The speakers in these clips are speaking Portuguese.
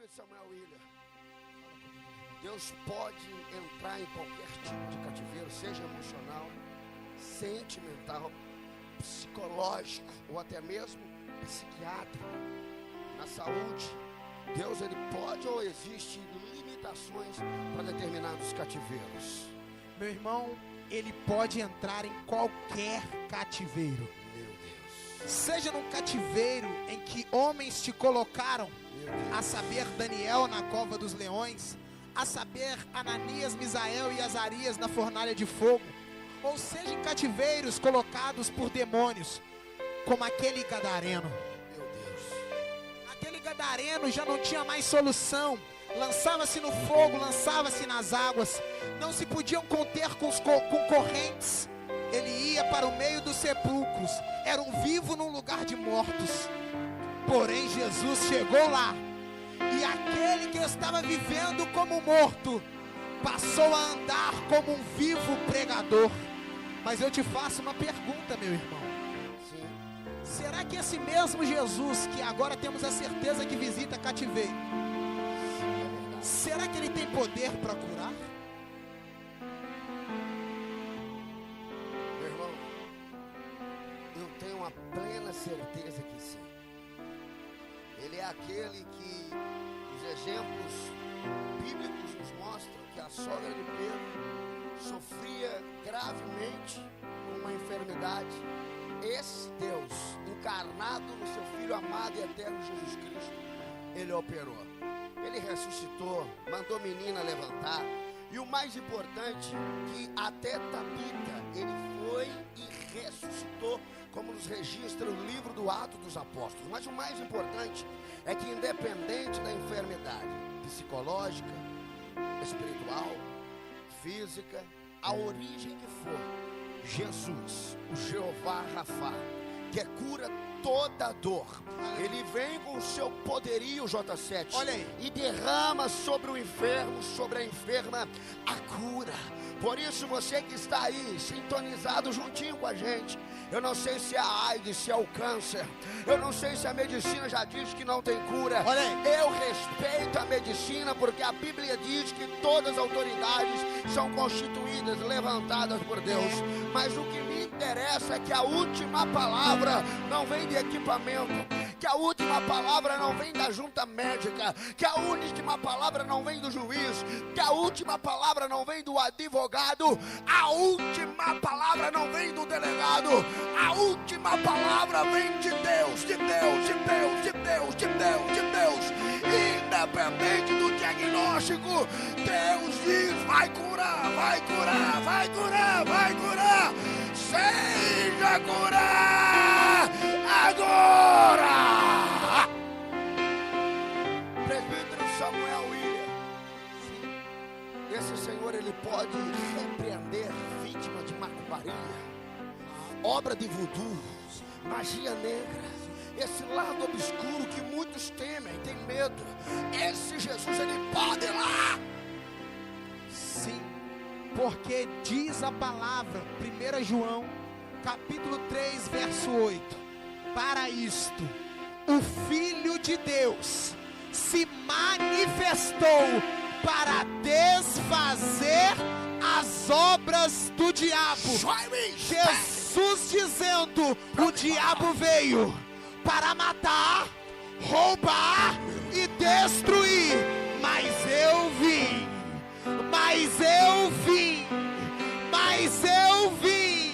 Presbítero Samuel William, Deus pode entrar em qualquer tipo de cativeiro, seja emocional, sentimental, psicológico ou até mesmo psiquiátrico. Na saúde, Deus ele pode ou existe limitações para determinados cativeiros. Meu irmão, ele pode entrar em qualquer cativeiro. Meu Deus. Seja num cativeiro em que homens te colocaram, a saber Daniel na cova dos leões, a saber Ananias, Misael e Azarias na fornalha de fogo, ou seja em cativeiros colocados por demônios, como aquele gadareno. Meu Deus. Aquele gadareno já não tinha mais solução, lançava-se no fogo, lançava-se nas águas, não se podiam conter com correntes. Ele ia para o meio dos sepulcros, era um vivo num lugar de mortos. Porém Jesus chegou lá, e aquele que estava vivendo como morto, passou a andar como um vivo pregador. Mas eu te faço uma pergunta, meu irmão. Sim. Será que esse mesmo Jesus, que agora temos a certeza que visita cativeiro, será que ele tem poder para curar? Meu irmão, eu tenho uma plena certeza que sim. Ele é aquele que os exemplos bíblicos nos mostram que a sogra de Pedro sofria gravemente com uma enfermidade. Esse Deus, encarnado no seu Filho amado e eterno Jesus Cristo, ele operou. Ele ressuscitou, mandou a menina levantar. E o mais importante, que até Tabita, ele foi e ressuscitou, como nos registra o livro do Atos dos Apóstolos. Mas o mais importante é que independente da enfermidade psicológica, espiritual, física, a origem que for, Jesus, o Jeová Rafá, que cura toda dor, ele vem com o seu poderio, J7, Olha aí. e derrama sobre o enfermo, sobre a enferma, a cura. Por isso você que está aí, sintonizado juntinho com a gente, eu não sei se é a AIDS, se é o câncer, eu não sei se a medicina já diz que não tem cura. Olha aí. Eu respeito a medicina, porque a Bíblia diz que todas as autoridades são constituídas, levantadas por Deus. Mas o que me interessa é que a última palavra não vem de equipamento, que a última palavra não vem da junta médica, que a última palavra não vem do juiz, que a última palavra não vem do advogado, a última palavra não vem do delegado, a última palavra vem de Deus, de Deus, de Deus, de Deus, de Deus, de Deus. Independente do diagnóstico, Deus diz: vai curar, vai curar, vai curar, vai curar. Seja curar agora. Presbítero Samuel William, esse Senhor ele pode repreender vítima de macumbaria, obra de voodoo, magia negra, esse lado obscuro que muitos temem, têm medo. Esse Jesus ele pode ir lá. Sim, porque diz a palavra, 1 João, capítulo 3, verso 8: para isto, o Filho de Deus se manifestou para desfazer as obras do diabo. Jesus dizendo: o diabo veio para matar, roubar e destruir, mas eu vim, mas eu vim, mas eu vim,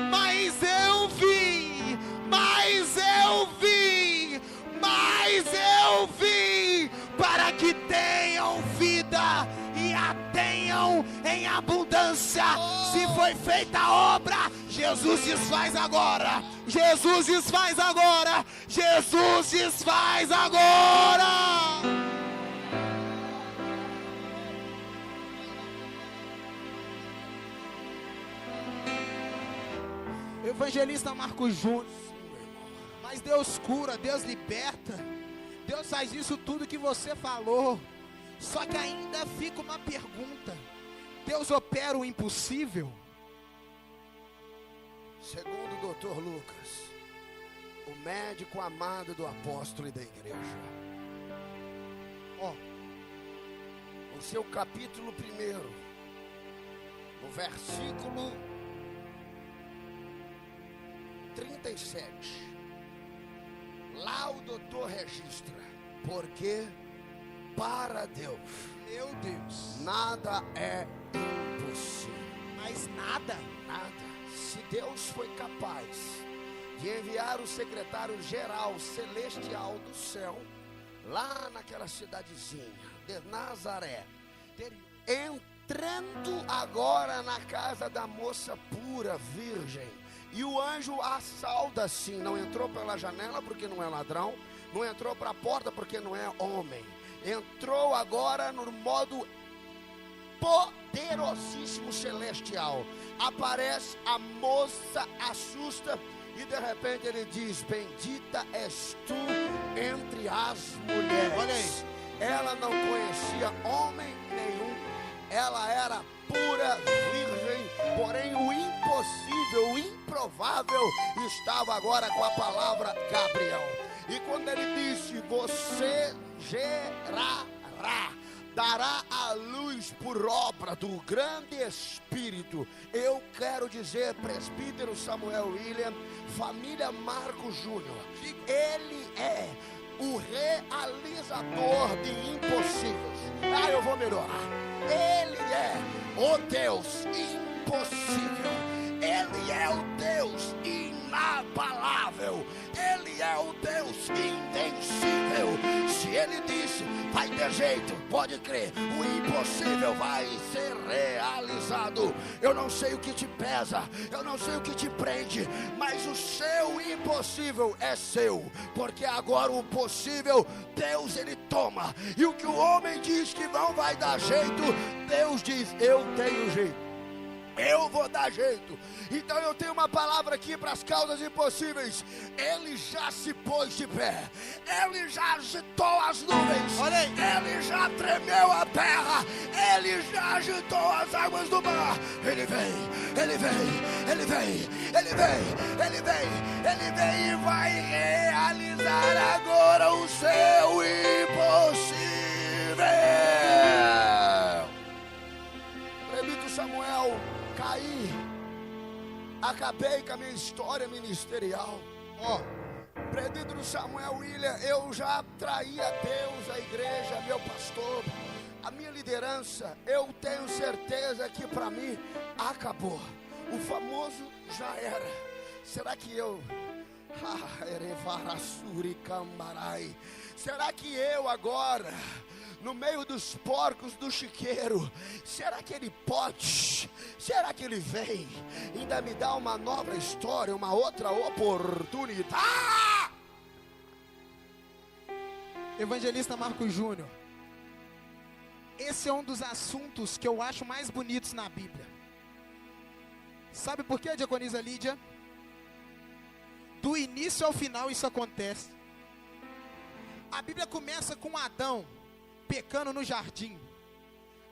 mas eu vim, mas eu vim, mas eu vim, para que tenham vida e a tenham em abundância. Se foi feita a obra, Jesus desfaz agora, Jesus desfaz agora, Jesus desfaz agora. Evangelista Marcos Júnior, mas Deus cura, Deus liberta, Deus faz isso tudo que você falou. Só que ainda fica uma pergunta: Deus opera o impossível? Segundo o Dr. Lucas, o médico amado do apóstolo e da igreja, Ó, no seu capítulo 1, no versículo 37, lá o doutor registra: porque para Deus, meu Deus, nada é impossível. mas nada. Nada. Se Deus foi capaz de enviar o secretário-geral celestial do céu, lá naquela cidadezinha de Nazaré, entrando agora na casa da moça pura, virgem, e o anjo a sauda assim, não entrou pela janela porque não é ladrão, não entrou para a porta porque não é homem, entrou agora no modo poderosíssimo celestial. Aparece a moça, assusta, e de repente ele diz: bendita és tu entre as mulheres. Olha aí. Ela não conhecia homem nenhum, ela era pura virgem, porém o impossível, o improvável estava agora com a palavra Gabriel. E quando ele disse: você gerará, dará a luz por obra do grande Espírito. Eu quero dizer, presbítero Samuel William, família Marcos Júnior, ele é o realizador de impossíveis. Eu vou melhorar. Ele é o Deus impossível. Ele é o Deus inabalável. Ele é o Deus invencível. Se ele disse, vai ter jeito, pode crer, o impossível vai ser realizado. Eu não sei o que te pesa, eu não sei o que te prende, mas o seu impossível é seu, porque agora o possível Deus ele toma, e o que o homem diz que não vai dar jeito, Deus diz: eu tenho jeito. Eu vou dar jeito. Então eu tenho uma palavra aqui para as causas impossíveis. Ele já se pôs de pé. Ele já agitou as nuvens. Olha aí. Ele já tremeu a terra. Ele já agitou as águas do mar. Ele vem, ele vem, ele vem, ele vem, ele vem, ele vem e vai realizar agora o seu impossível. Presbítero Samuel, caí, acabei com a minha história ministerial. Presbítero Samuel William, eu já traí a Deus, a igreja, meu pastor, a minha liderança. Eu tenho certeza que para mim acabou. O famoso já era. Será que eu... será que eu agora, no meio dos porcos do chiqueiro, será que ele pode? Será que ele vem? Ainda me dá uma nova história, uma outra oportunidade. Evangelista Marcos Júnior, esse é um dos assuntos que eu acho mais bonitos na Bíblia. Sabe por que, diaconisa Lídia? Do início ao final isso acontece. A Bíblia começa com Adão pecando no jardim.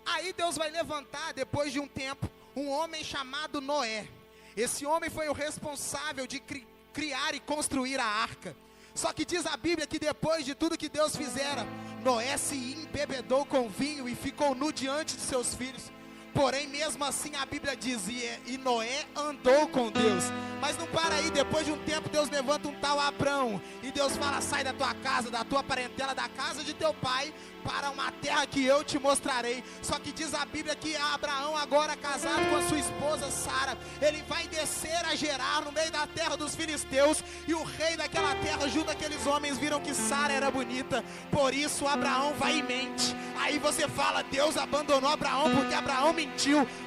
Aí Deus vai levantar, depois de um tempo, um homem chamado Noé. Esse homem foi o responsável de criar e construir a arca. Só que diz a Bíblia que depois de tudo que Deus fizera, Noé se embebedou com vinho e ficou nu diante de seus filhos. Porém, mesmo assim, a Bíblia diz, e Noé andou com Deus. Mas não para aí, depois de um tempo, Deus levanta um tal Abrão. E Deus fala: sai da tua casa, da tua parentela, da casa de teu pai, para uma terra que eu te mostrarei. Só que diz a Bíblia que Abraão, agora casado com a sua esposa Sara, ele vai descer a Gerar, no meio da terra dos filisteus. E o rei daquela terra, junto àqueles homens, viram que Sara era bonita. Por isso Abraão vai e mente. Aí você fala: Deus abandonou Abraão porque Abraão mentiu.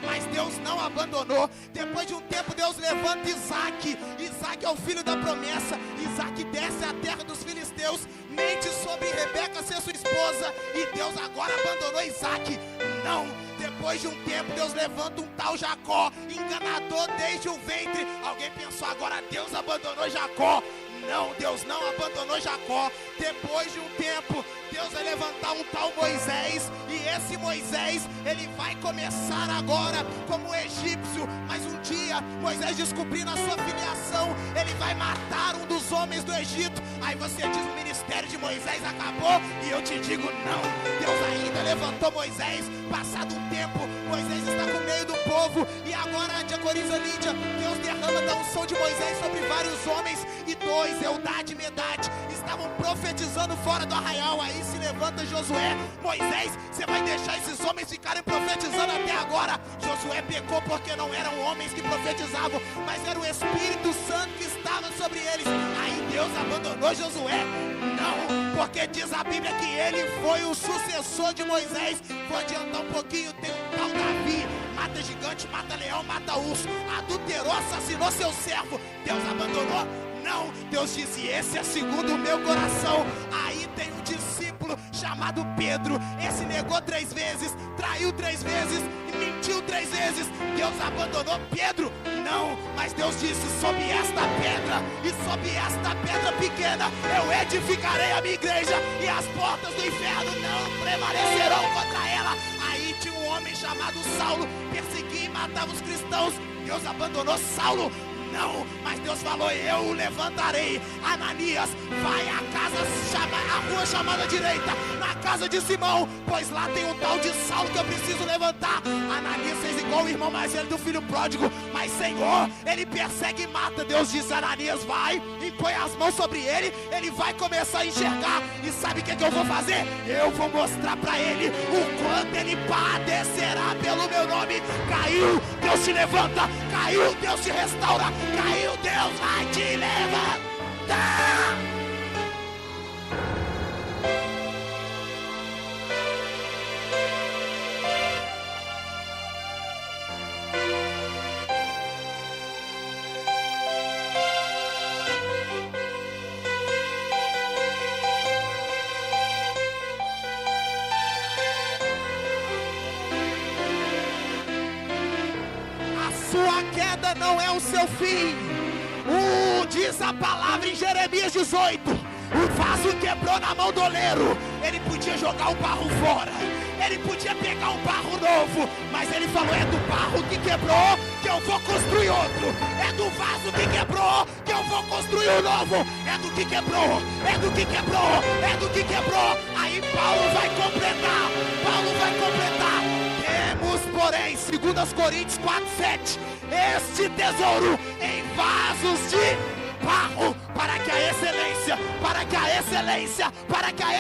Mas Deus não abandonou. Depois de um tempo, Deus levanta Isaac. Isaac é o filho da promessa. Isaac desce a terra dos filisteus, mente sobre Rebeca ser sua esposa, e Deus agora abandonou Isaac. Não, depois de um tempo Deus levanta um tal Jacó, enganador desde o ventre. Alguém pensou: agora Deus abandonou Jacó? Não, Deus não abandonou Jacó. Depois de um tempo, Deus vai levantar um tal Moisés, e esse Moisés, ele vai começar agora como egípcio, mas um dia, Moisés descobrindo a sua filiação, ele vai matar um dos homens do Egito. Aí você diz, o ministério de Moisés acabou, e eu te digo, não, Deus ainda levantou Moisés. Passado um tempo, Moisés está no meio do povo, e agora a diaconisa Lídia, Deus derrama da unção de Moisés sobre vários homens, e dois, Eldade e Medade, estavam profetizando fora do arraial. Aí se levanta Josué: Moisés, você vai deixar esses homens ficarem profetizando até agora? Josué pecou porque não eram homens que profetizavam, mas era o Espírito Santo que estava sobre eles. Aí Deus abandonou Josué? Não, porque diz a Bíblia que ele foi o sucessor de Moisés. Vou adiantar um pouquinho, tem um tal Davi, mata gigante, mata leão, mata urso, adulterou, assassinou seu servo. Deus abandonou? Não, Deus disse, esse é segundo o meu coração. Aí tem um discípulo chamado Pedro, esse negou 3 vezes, traiu 3 vezes e mentiu 3 vezes. Deus abandonou Pedro? Não, mas Deus disse, sob esta pedra e sob esta pedra pequena eu edificarei a minha igreja, e as portas do inferno não prevalecerão contra ela. Aí tinha um homem chamado Saulo, perseguia e matava os cristãos. Deus abandonou Saulo? Não, mas Deus falou, eu o levantarei. Ananias, vai à casa, a rua chamada direita, na casa de Simão, pois lá tem um tal de Saulo que eu preciso levantar. Ananias fez igual o irmão mais velho do filho pródigo, mas Senhor, ele persegue e mata. Deus diz, Ananias, vai, impõe as mãos sobre ele, ele vai começar a enxergar. E sabe o que eu vou fazer? Eu vou mostrar para ele o quanto ele padecerá pelo meu nome. Caiu, Deus te levanta. Caiu, Deus te restaura. Caiu, Deus vai te levantar. Sua queda não é o seu fim. Diz a palavra em Jeremias 18: o vaso quebrou na mão do oleiro. Ele podia jogar o barro fora, ele podia pegar um barro novo, mas ele falou, é do barro que quebrou que eu vou construir outro. É do vaso que quebrou que eu vou construir um novo. É do que quebrou, é do que quebrou, é do que quebrou. Aí Paulo vai completar, Temos, porém, 2 Coríntios 4:7, este tesouro em vasos de barro, para que a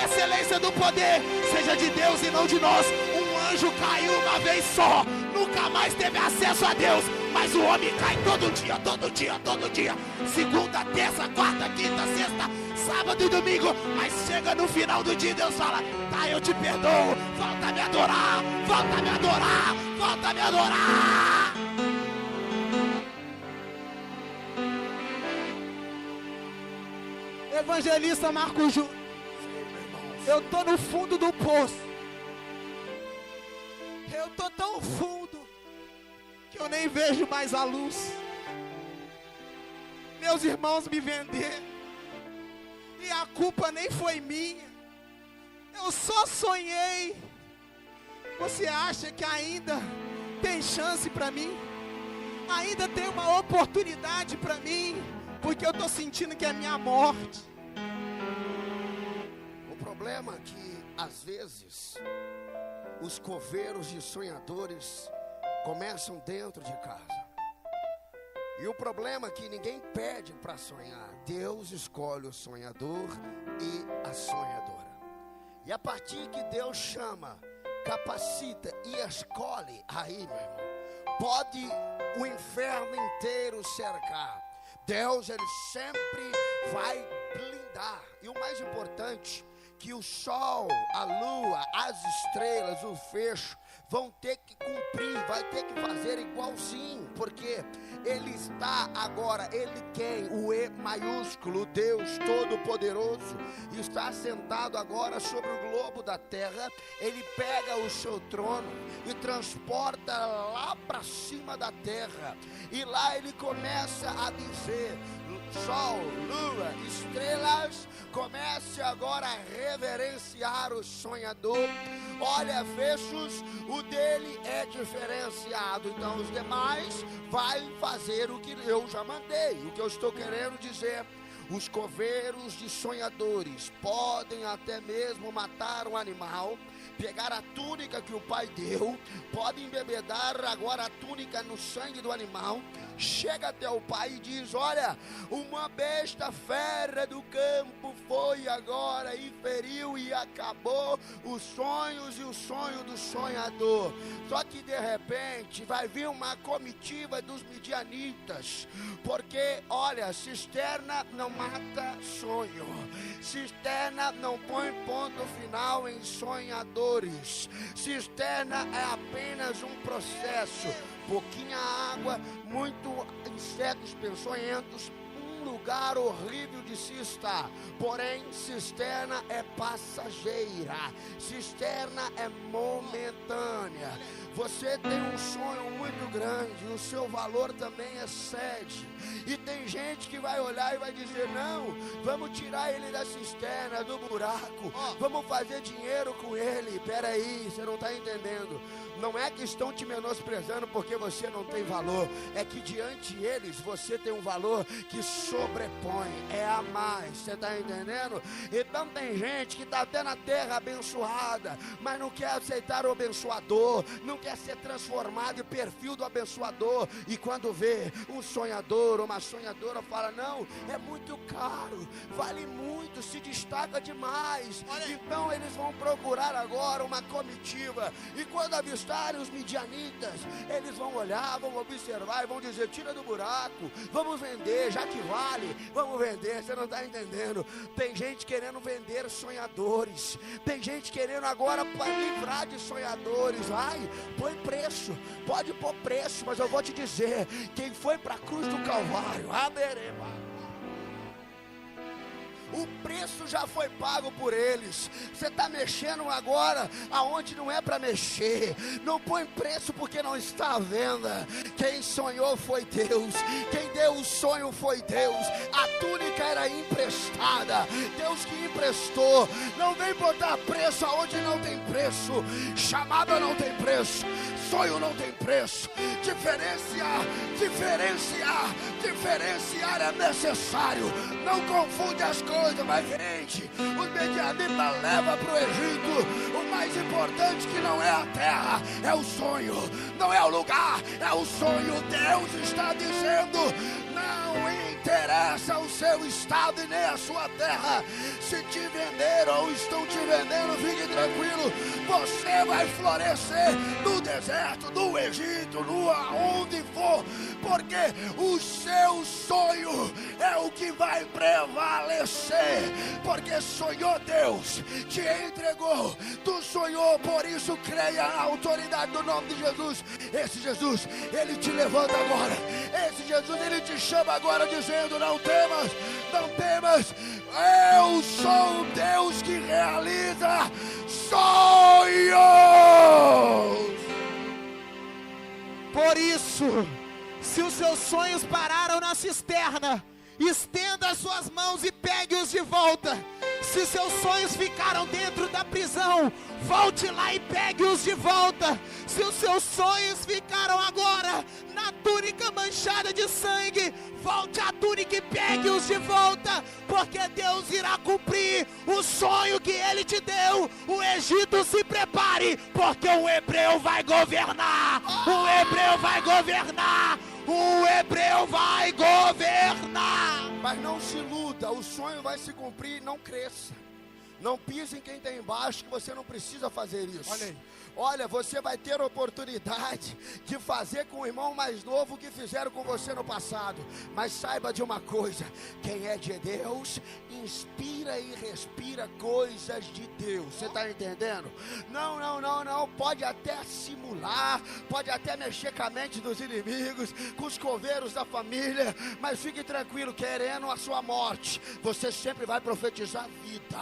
excelência do poder seja de Deus e não de nós. Um anjo caiu uma vez só, nunca mais teve acesso a Deus, mas o homem cai todo dia. Segunda, terça, quarta, quinta, sexta, sábado e domingo. Mas chega no final do dia, Deus fala, tá, eu te perdoo, volta a me adorar. Evangelista Marco Júnior, eu tô no fundo do poço. Eu tô tão fundo que eu nem vejo mais a luz. Meus irmãos me venderam, e a culpa nem foi minha. Eu só sonhei. Você acha que ainda tem chance para mim? Ainda tem uma oportunidade para mim? Porque eu estou sentindo que é minha morte. O problema é que, às vezes, os coveiros de sonhadores começam dentro de casa. E o problema é que ninguém pede para sonhar. Deus escolhe o sonhador e a sonhadora. E a partir que Deus chama, capacita e escolhe, aí, meu irmão, pode o inferno inteiro cercar. Deus, ele sempre vai blindar. E o mais importante, que o sol, a lua, as estrelas, o fecho, vão ter que cumprir, vai ter que fazer igualzinho, porque ele está agora, ele quem? O E maiúsculo, Deus Todo-Poderoso, está sentado agora sobre o globo da terra. Ele pega o seu trono e transporta lá para cima da terra, e lá ele começa a dizer: sol, lua, estrelas, comece agora a reverenciar o sonhador. Olha, fechos, o dele é diferenciado, então os demais vai fazer o que eu já mandei. O que eu estou querendo dizer: os coveiros de sonhadores podem até mesmo matar um animal, pegar a túnica que o pai deu, podem embebedar agora a túnica no sangue do animal, chega até o pai e diz: olha, uma besta fera do campo foi agora e feriu e acabou os sonhos e o sonho do sonhador. Só que de repente vai vir uma comitiva dos midianitas, porque olha, cisterna não mata sonho, cisterna não põe ponto final em sonhadores, cisterna é apenas um processo, pouquinha água, muito insetos peçonhentos, um lugar horrível de se estar. Porém, cisterna é passageira, cisterna é momentânea. Você tem um sonho muito grande, o seu valor também excede. E tem gente que vai olhar e vai dizer: não, vamos tirar ele da cisterna, do buraco, vamos fazer dinheiro com ele. Peraí, você não está entendendo. Não é que estão te menosprezando porque você não tem valor, é que diante deles você tem um valor que sobrepõe, é a mais, você está entendendo? Então tem gente que está até na terra abençoada, mas não quer aceitar o abençoador, não quer ser transformado em perfil do abençoador, e quando vê um sonhador, uma sonhadora, fala: não, é muito caro, vale muito, se destaca demais. Então eles vão procurar agora uma comitiva, e quando avistarem os midianitas, eles vão olhar, vão observar e vão dizer: tira do buraco, vamos vender, já que vale, vamos vender. Você não está entendendo? Tem gente querendo vender sonhadores, tem gente querendo agora para livrar de sonhadores. Ai, põe preço, pode pôr preço, mas eu vou te dizer: quem foi para a cruz do Calvário, o preço já foi pago por eles. Você está mexendo agora aonde não é para mexer. Não põe preço porque não está à venda. Quem sonhou foi Deus, quem deu o sonho foi Deus. A túnica era emprestada, Deus que emprestou. Não vem botar preço aonde não tem preço. Chamada não tem preço, sonho não tem preço. Diferenciar é necessário. Não confunde as coisas. Mas gente, os medianitas levam para o Egito. O mais importante que não é a terra, é o sonho. Não é o lugar, é o sonho. Deus está dizendo: não interessa o seu estado e nem a sua terra. Se te venderam ou estão te vendendo, fique tranquilo, você vai florescer no deserto, no Egito, no aonde for, porque o seu sonho é o que vai prevalecer. Porque sonhou Deus, te entregou, tu sonhou, por isso creia na autoridade do nome de Jesus. Esse Jesus, ele te levanta agora. Esse Jesus, ele te chama agora dizendo: não temas, não temas. Eu sou um Deus que realiza sonhos. Por isso, se os seus sonhos pararam na cisterna, estenda as suas mãos e pegue-os de volta. Se seus sonhos ficaram dentro da prisão, volte lá e pegue-os de volta. Se os seus sonhos ficaram agora na túnica manchada de sangue, volte à túnica e pegue-os de volta, porque Deus irá cumprir o sonho que Ele te deu. O Egito, se prepare, porque o hebreu vai governar. O hebreu vai governar. O hebreu vai governar. Mas não se iluda, o sonho vai se cumprir, não cresça. Não pise em quem está embaixo, que você não precisa fazer isso. Olha aí. Olha, você vai ter a oportunidade de fazer com o irmão mais novo o que fizeram com você no passado. Mas saiba de uma coisa: quem é de Deus, inspira e respira coisas de Deus. Você está entendendo? Não. Pode até simular, pode até mexer com a mente dos inimigos, com os coveiros da família. Mas fique tranquilo, querendo a sua morte, você sempre vai profetizar vida.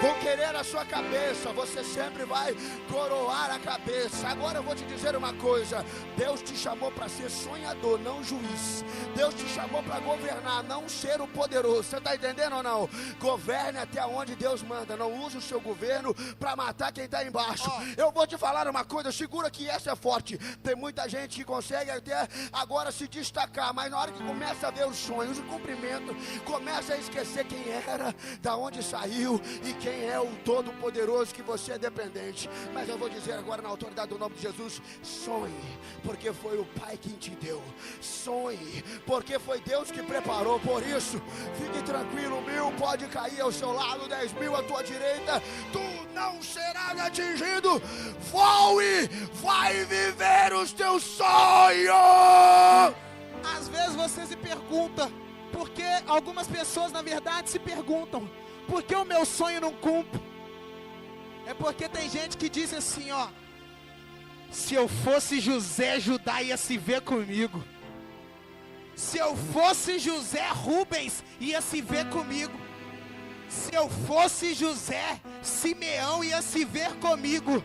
Vão querer a sua cabeça, você sempre vai coroar a cabeça. Agora eu vou te dizer uma coisa: Deus te chamou para ser sonhador, não juiz. Deus te chamou para governar, não ser o poderoso. Você está entendendo ou não? Governe até onde Deus manda. Não use o seu governo para matar quem está embaixo. Eu vou te falar uma coisa, segura que essa é forte. Tem muita gente que consegue até agora se destacar, mas na hora que começa a ver os sonhos, o cumprimento, começa a esquecer quem era, da onde saiu e quem é o todo-poderoso que você é dependente. Mas eu vou dizer agora, na autoridade do nome de Jesus: sonhe, porque foi o Pai quem te deu. Sonhe, porque foi Deus que preparou. Por isso, fique tranquilo, 1000 pode cair ao seu lado, 10.000 à tua direita, tu não serás atingido. Voe, vai viver os teus sonhos. Às vezes você se pergunta, porque algumas pessoas na verdade se perguntam: por que o meu sonho não cumpre? É porque tem gente que diz assim, ó: se eu fosse José, Judá ia se ver comigo. Se eu fosse José, Rubens ia se ver comigo. Se eu fosse José, Simeão ia se ver comigo.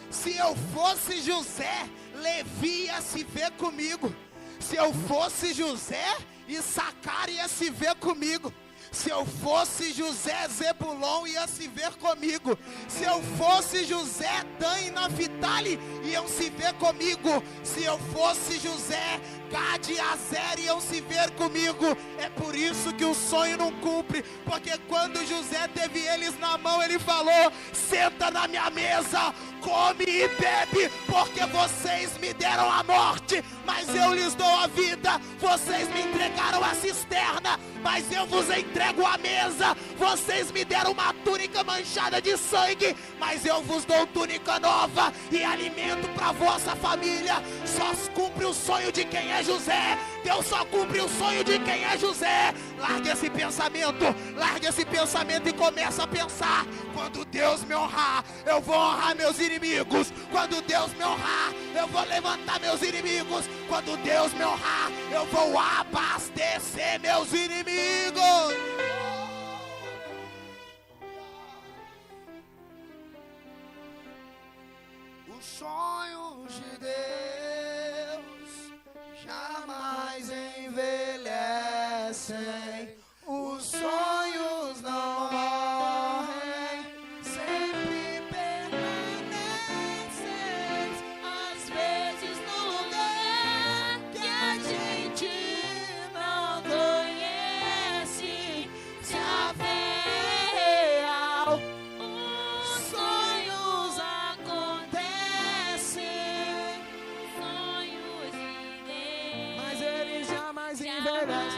Se eu fosse José, Levi ia se ver comigo. Se eu fosse José, Issacar ia se ver comigo. Se eu fosse José, Zebulon ia se ver comigo. Se eu fosse José, Dan e Naphtali iam se ver comigo. Se eu fosse José, Gad e Azer iam se ver comigo. É por isso que o sonho não cumpre, porque quando José teve eles na mão, ele falou: senta na minha mesa, come e bebe, porque vocês me deram a morte, mas eu lhes dou a vida. Vocês me entregaram a cisterna, mas eu vos entrego a mesa. Vocês me deram uma túnica manchada de sangue, mas eu vos dou túnica nova e alimento para vossa família. Só cumpre o sonho de quem é José. Deus só cumpre o sonho de quem é José. Larga esse pensamento e começa a pensar: quando Deus me honrar, eu vou honrar meus inimigos. Quando Deus me honrar, eu vou levantar meus inimigos. Quando Deus me honrar, eu vou abastecer meus inimigos. Os sonhos de Deus jamais envelhecem. Os sonhos não morrem, sempre permanecem. Às vezes no lugar que a gente não conhece, se a fé é real, os sonhos acontecem. Sonhos de Deus, Mas ele jamais envelhece.